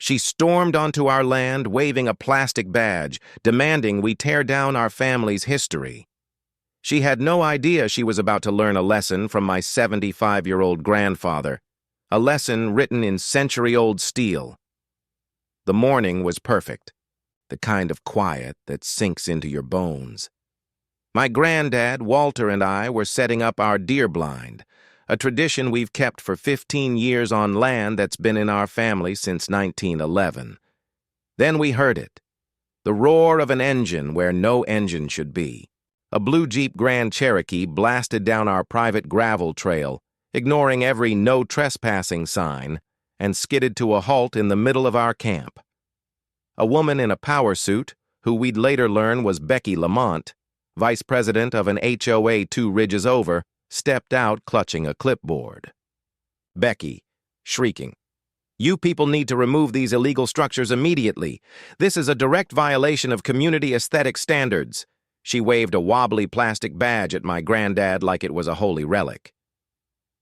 She stormed onto our land, waving a plastic badge, demanding we tear down our family's history. She had no idea she was about to learn a lesson from my 75-year-old grandfather, a lesson written in century-old steel. The morning was perfect, the kind of quiet that sinks into your bones. My granddad, Walter, and I were setting up our deer blind, a tradition we've kept for 15 years on land that's been in our family since 1911. Then we heard it, the roar of an engine where no engine should be. A blue Jeep Grand Cherokee blasted down our private gravel trail, ignoring every no trespassing sign, and skidded to a halt in the middle of our camp. A woman in a power suit, who we'd later learn was Becky Lamont, vice president of an HOA 2 ridges over, stepped out clutching a clipboard. Becky, shrieking, "You people need to remove these illegal structures immediately. This is a direct violation of community aesthetic standards." She waved a wobbly plastic badge at my granddad like it was a holy relic.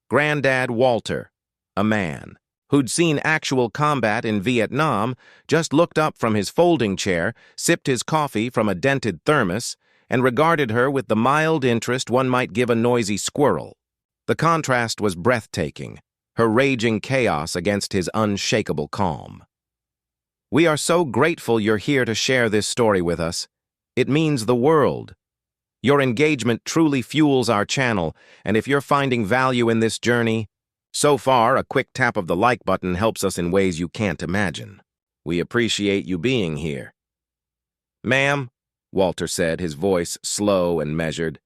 Granddad Walter, a man who'd seen actual combat in Vietnam, just looked up from his folding chair, sipped his coffee from a dented thermos, and regarded her with the mild interest one might give a noisy squirrel. The contrast was breathtaking, her raging chaos against his unshakable calm. "We are so grateful you're here to share this story with us. It means the world. Your engagement truly fuels our channel, and if you're finding value in this journey, so far a quick tap of the like button helps us in ways you can't imagine. We appreciate you being here." "Ma'am," Walter said, his voice slow and measured,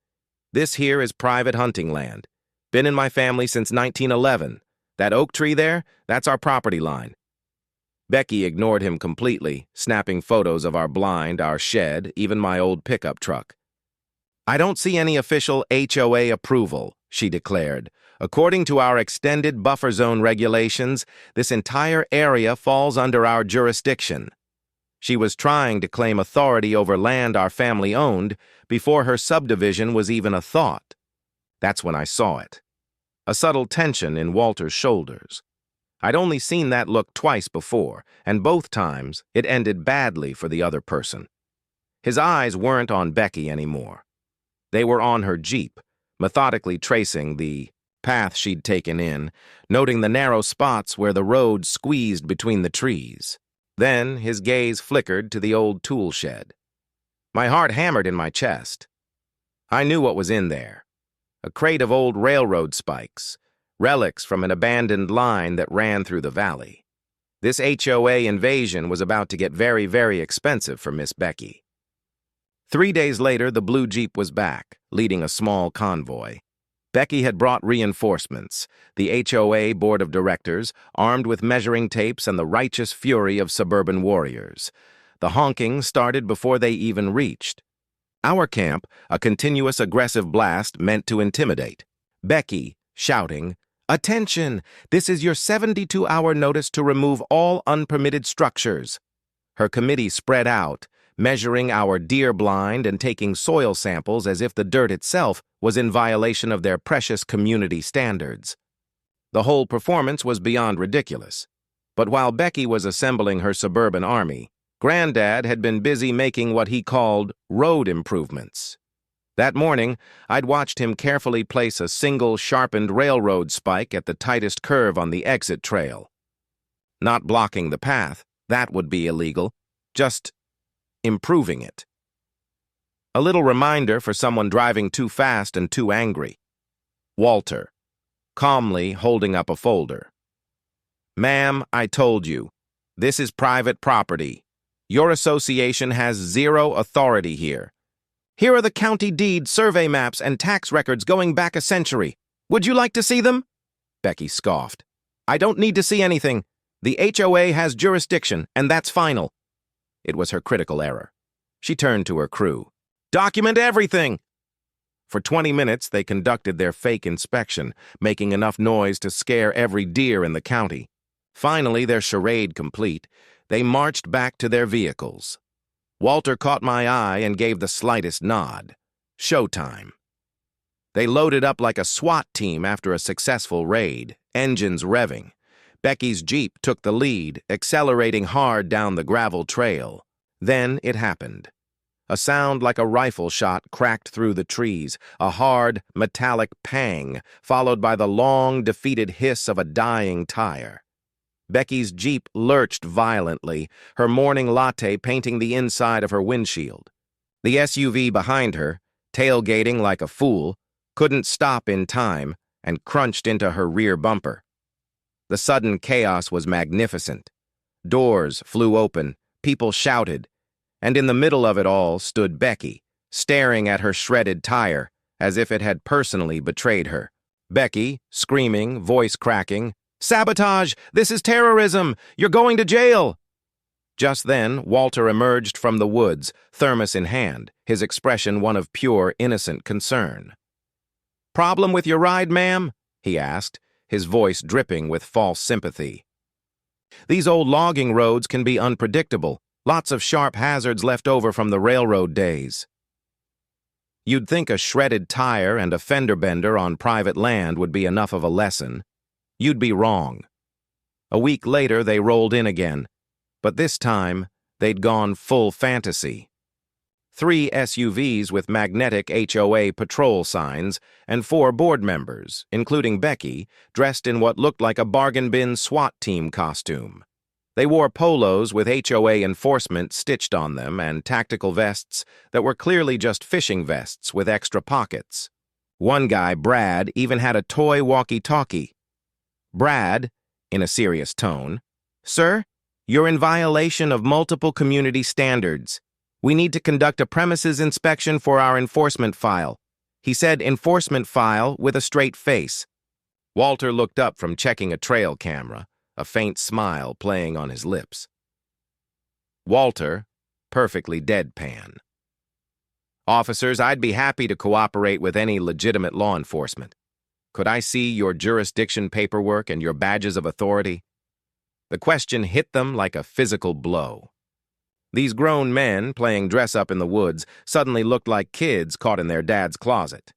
"this here is private hunting land. Been in my family since 1911. That oak tree there, that's our property line." Becky ignored him completely, snapping photos of our blind, our shed, even my old pickup truck. "I don't see any official HOA approval," she declared. "According to our extended buffer zone regulations, this entire area falls under our jurisdiction." She was trying to claim authority over land our family owned before her subdivision was even a thought. That's when I saw it. A subtle tension in Walter's shoulders. I'd only seen that look twice before, and both times it ended badly for the other person. His eyes weren't on Becky anymore. They were on her Jeep, methodically tracing the path she'd taken in, noting the narrow spots where the road squeezed between the trees. Then his gaze flickered to the old tool shed. My heart hammered in my chest. I knew what was in there. A crate of old railroad spikes, relics from an abandoned line that ran through the valley. This HOA invasion was about to get very, very expensive for Miss Becky. 3 days later, the blue Jeep was back, leading a small convoy. Becky had brought reinforcements, the HOA board of directors, armed with measuring tapes and the righteous fury of suburban warriors. The honking started before they even reached. Our camp, a continuous aggressive blast meant to intimidate. Becky, shouting, "Attention! This is your 72-hour notice to remove all unpermitted structures." Her committee spread out, measuring our deer blind and taking soil samples as if the dirt itself was in violation of their precious community standards. The whole performance was beyond ridiculous. But while Becky was assembling her suburban army, Granddad had been busy making what he called road improvements. That morning, I'd watched him carefully place a single sharpened railroad spike at the tightest curve on the exit trail. Not blocking the path, that would be illegal, just improving it. A little reminder for someone driving too fast and too angry. Walter, calmly holding up a folder. "Ma'am, I told you, this is private property. Your association has zero authority here. Here are the county deed, survey maps, and tax records going back a century. Would you like to see them?" Becky scoffed. "I don't need to see anything. The HOA has jurisdiction, and that's final." It was her critical error. She turned to her crew. "Document everything!" For 20 minutes, they conducted their fake inspection, making enough noise to scare every deer in the county. Finally, their charade complete, they marched back to their vehicles. Walter caught my eye and gave the slightest nod. Showtime. They loaded up like a SWAT team after a successful raid, engines revving. Becky's Jeep took the lead, accelerating hard down the gravel trail. Then it happened. A sound like a rifle shot cracked through the trees, a hard, metallic pang, followed by the long, defeated hiss of a dying tire. Becky's Jeep lurched violently, her morning latte painting the inside of her windshield. The SUV behind her, tailgating like a fool, couldn't stop in time and crunched into her rear bumper. The sudden chaos was magnificent. Doors flew open, people shouted, and in the middle of it all stood Becky, staring at her shredded tire, as if it had personally betrayed her. Becky, screaming, voice cracking, "Sabotage! This is terrorism! You're going to jail!" Just then, Walter emerged from the woods, thermos in hand, his expression one of pure, innocent concern. "Problem with your ride, ma'am?" he asked, his voice dripping with false sympathy. "These old logging roads can be unpredictable. Lots of sharp hazards left over from the railroad days." You'd think a shredded tire and a fender bender on private land would be enough of a lesson. You'd be wrong. A week later, they rolled in again, but this time, they'd gone full fantasy. 3 SUVs with magnetic HOA patrol signs and 4 board members, including Becky, dressed in what looked like a bargain bin SWAT team costume. They wore polos with HOA enforcement stitched on them and tactical vests that were clearly just fishing vests with extra pockets. One guy, Brad, even had a toy walkie-talkie. "Brad," in a serious tone, "Sir, you're in violation of multiple community standards. We need to conduct a premises inspection for our enforcement file." He said enforcement file with a straight face. Walter looked up from checking a trail camera, a faint smile playing on his lips. Walter, perfectly deadpan. "Officers, I'd be happy to cooperate with any legitimate law enforcement. Could I see your jurisdiction paperwork and your badges of authority?" The question hit them like a physical blow. These grown men, playing dress-up in the woods, suddenly looked like kids caught in their dad's closet.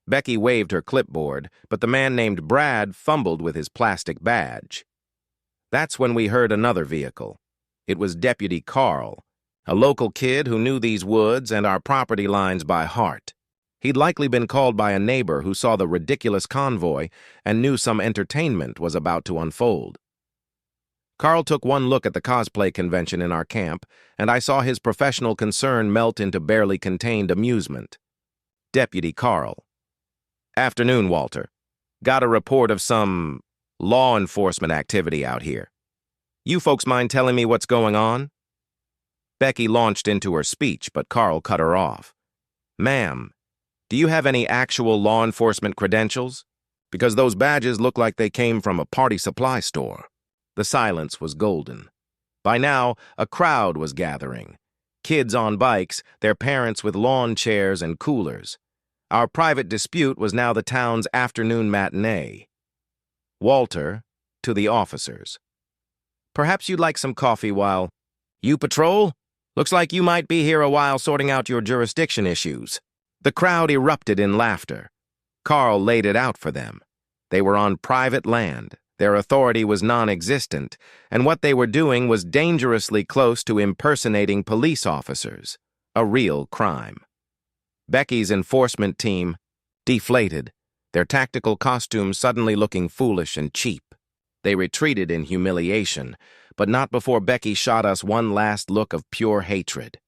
Becky waved her clipboard, but the man named Brad fumbled with his plastic badge. That's when we heard another vehicle. It was Deputy Carl, a local kid who knew these woods and our property lines by heart. He'd likely been called by a neighbor who saw the ridiculous convoy and knew some entertainment was about to unfold. Carl took one look at the cosplay convention in our camp, and I saw his professional concern melt into barely contained amusement. Deputy Carl. "Afternoon, Walter. Got a report of some law enforcement activity out here. You folks mind telling me what's going on?" Becky launched into her speech, but Carl cut her off. "Ma'am, do you have any actual law enforcement credentials? Because those badges look like they came from a party supply store." The silence was golden. By now, a crowd was gathering. Kids on bikes, their parents with lawn chairs and coolers. Our private dispute was now the town's afternoon matinee. Walter, to the officers. "Perhaps you'd like some coffee while you patrol? Looks like you might be here a while sorting out your jurisdiction issues." The crowd erupted in laughter. Carl laid it out for them. They were on private land, their authority was non-existent, and what they were doing was dangerously close to impersonating police officers, a real crime. Becky's enforcement team, deflated, their tactical costumes suddenly looking foolish and cheap. They retreated in humiliation, but not before Becky shot us one last look of pure hatred.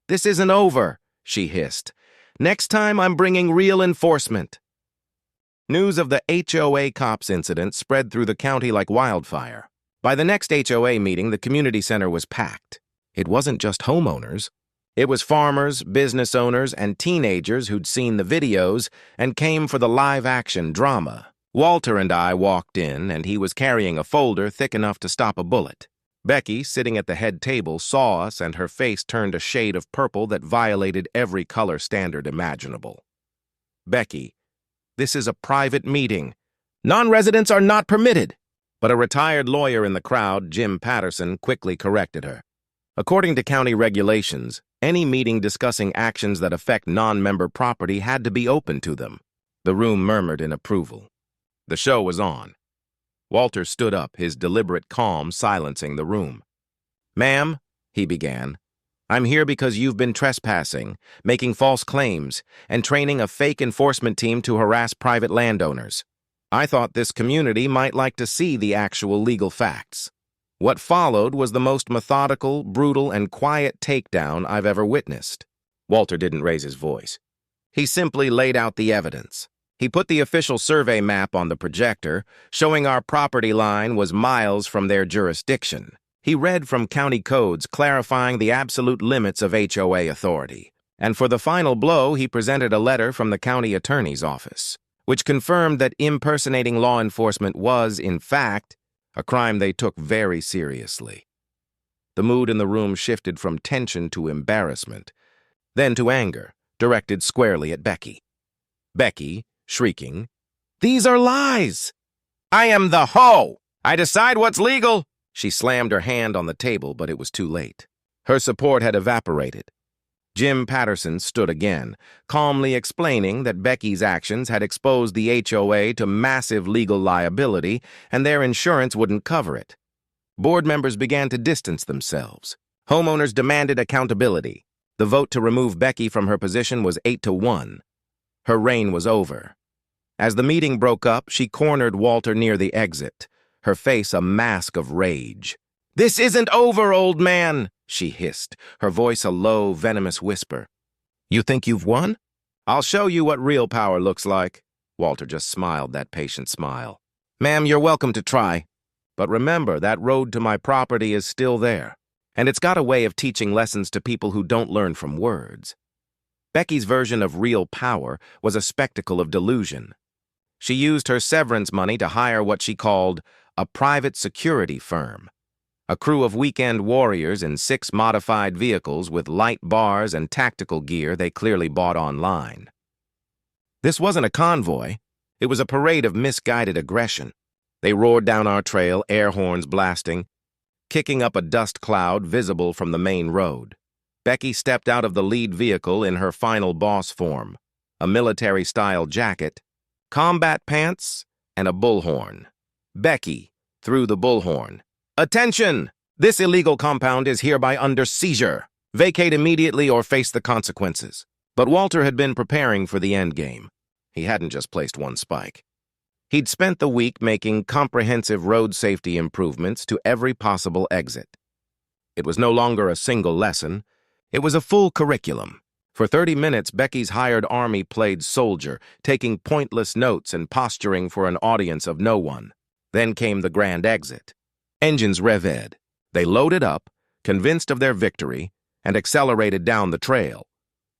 "This isn't over," she hissed. "Next time I'm bringing real enforcement." News of the HOA cops incident spread through the county like wildfire. By the next HOA meeting, the community center was packed. It wasn't just homeowners. It was farmers, business owners, and teenagers who'd seen the videos and came for the live-action drama. Walter and I walked in, and he was carrying a folder thick enough to stop a bullet. Becky, sitting at the head table, saw us, and her face turned a shade of purple that violated every color standard imaginable. "Becky, this is a private meeting. Non-residents are not permitted." But a retired lawyer in the crowd, Jim Patterson, quickly corrected her. According to county regulations, any meeting discussing actions that affect non-member property had to be open to them. The room murmured in approval. The show was on. Walter stood up, his deliberate calm silencing the room. "Ma'am," he began, "I'm here because you've been trespassing, making false claims, and training a fake enforcement team to harass private landowners. I thought this community might like to see the actual legal facts." What followed was the most methodical, brutal, and quiet takedown I've ever witnessed. Walter didn't raise his voice. He simply laid out the evidence. He put the official survey map on the projector, showing our property line was miles from their jurisdiction. He read from county codes clarifying the absolute limits of HOA authority. And for the final blow, he presented a letter from the county attorney's office, which confirmed that impersonating law enforcement was, in fact, a crime they took very seriously. The mood in the room shifted from tension to embarrassment, then to anger, directed squarely at Becky. Becky, shrieking, "These are lies! I am the HO! I decide what's legal!" She slammed her hand on the table, but it was too late. Her support had evaporated. Jim Patterson stood again, calmly explaining that Becky's actions had exposed the HOA to massive legal liability and their insurance wouldn't cover it. Board members began to distance themselves. Homeowners demanded accountability. The vote to remove Becky from her position was 8-1. Her reign was over. As the meeting broke up, she cornered Walter near the exit, her face a mask of rage. "This isn't over, old man," she hissed, her voice a low, venomous whisper. "You think you've won? I'll show you what real power looks like." Walter just smiled that patient smile. "Ma'am, you're welcome to try. But remember, that road to my property is still there, and it's got a way of teaching lessons to people who don't learn from words." Becky's version of real power was a spectacle of delusion. She used her severance money to hire what she called a private security firm, a crew of weekend warriors in 6 modified vehicles with light bars and tactical gear they clearly bought online. This wasn't a convoy. It was a parade of misguided aggression. They roared down our trail, air horns blasting, kicking up a dust cloud visible from the main road. Becky stepped out of the lead vehicle in her final boss form, a military-style jacket, combat pants, and a bullhorn. Becky threw the bullhorn. "Attention! This illegal compound is hereby under seizure. Vacate immediately or face the consequences." But Walter had been preparing for the endgame. He hadn't just placed one spike. He'd spent the week making comprehensive road safety improvements to every possible exit. It was no longer a single lesson. It was a full curriculum. For 30 minutes, Becky's hired army played soldier, taking pointless notes and posturing for an audience of no one. Then came the grand exit. Engines revved. They loaded up, convinced of their victory, and accelerated down the trail.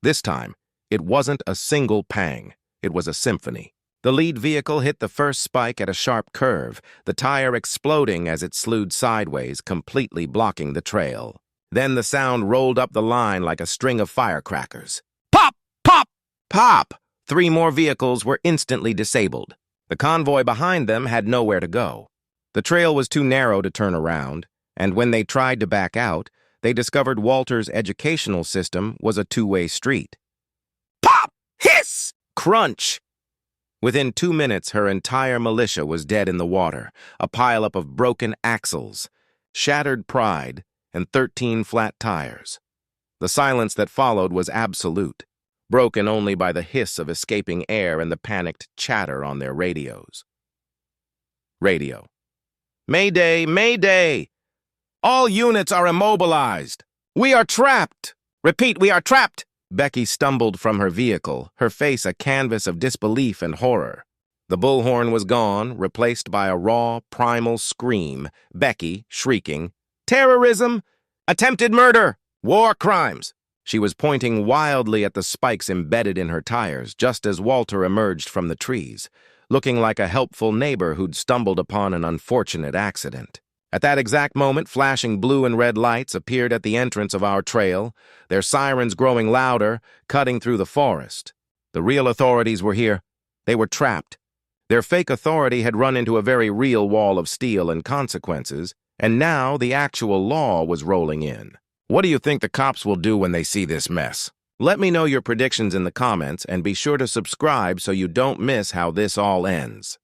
This time, it wasn't a single pang. It was a symphony. The lead vehicle hit the first spike at a sharp curve, the tire exploding as it slewed sideways, completely blocking the trail. Then the sound rolled up the line like a string of firecrackers. Pop! Pop! Pop! 3 more vehicles were instantly disabled. The convoy behind them had nowhere to go. The trail was too narrow to turn around, and when they tried to back out, they discovered Walter's educational system was a 2-way street. Pop! Hiss! Crunch! Within 2 minutes, her entire militia was dead in the water, a pileup of broken axles, shattered pride, and 13 flat tires. The silence that followed was absolute, broken only by the hiss of escaping air and the panicked chatter on their radios. Radio. "Mayday! Mayday! All units are immobilized! We are trapped! Repeat, we are trapped!" Becky stumbled from her vehicle, her face a canvas of disbelief and horror. The bullhorn was gone, replaced by a raw, primal scream, Becky shrieking, "Terrorism! Attempted murder! War crimes!" She was pointing wildly at the spikes embedded in her tires, just as Walter emerged from the trees, looking like a helpful neighbor who'd stumbled upon an unfortunate accident. At that exact moment, flashing blue and red lights appeared at the entrance of our trail, their sirens growing louder, cutting through the forest. The real authorities were here. They were trapped. Their fake authority had run into a very real wall of steel and consequences, and now the actual law was rolling in. What do you think the cops will do when they see this mess? Let me know your predictions in the comments, and be sure to subscribe so you don't miss how this all ends.